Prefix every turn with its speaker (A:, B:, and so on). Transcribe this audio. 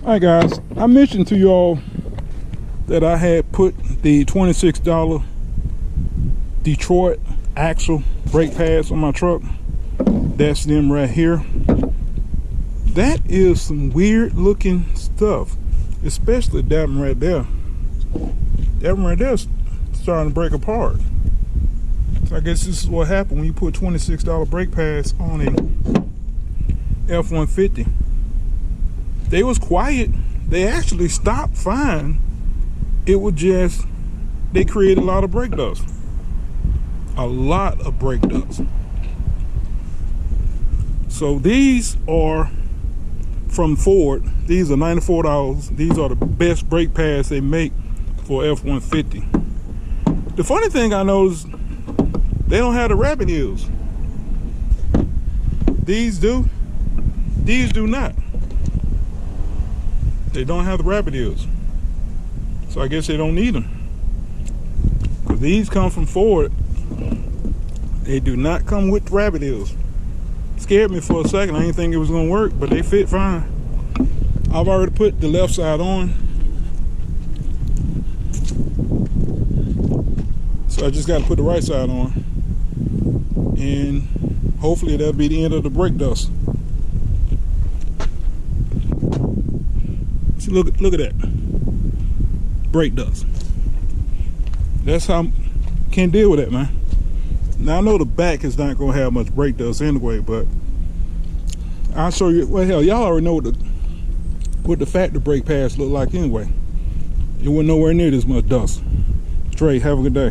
A: Alright guys, I mentioned to y'all that I had put the $26 Detroit axle brake pads on my truck. That's them right here. That is some weird looking stuff, especially that one right there. That one right there is starting to break apart. So I guess this is what happened when you put $26 brake pads on a F-150. They was quiet. They actually stopped fine. It was just, they created a lot of brake dust. A lot of brake dust. So these are from Ford. These are $94. These are the best brake pads they make for F-150. The funny thing I noticed, they don't have the rabbit ears. These do. These do not. They don't have the rabbit ears. So I guess they don't need them. Because these come from Ford. They do not come with rabbit ears. Scared me for a second. I didn't think it was going to work, but they fit fine. I've already put the left side on. So I just got to put the right side on. And hopefully that'll be the end of the brake dust. See, look at that. Brake dust. That's how I can't deal with that, man. Now I know the back is not gonna have much brake dust anyway, but I'll show you. Well, hell, y'all already know what the factory brake pads look like anyway. It wasn't nowhere near this much dust. Trey, have a good day.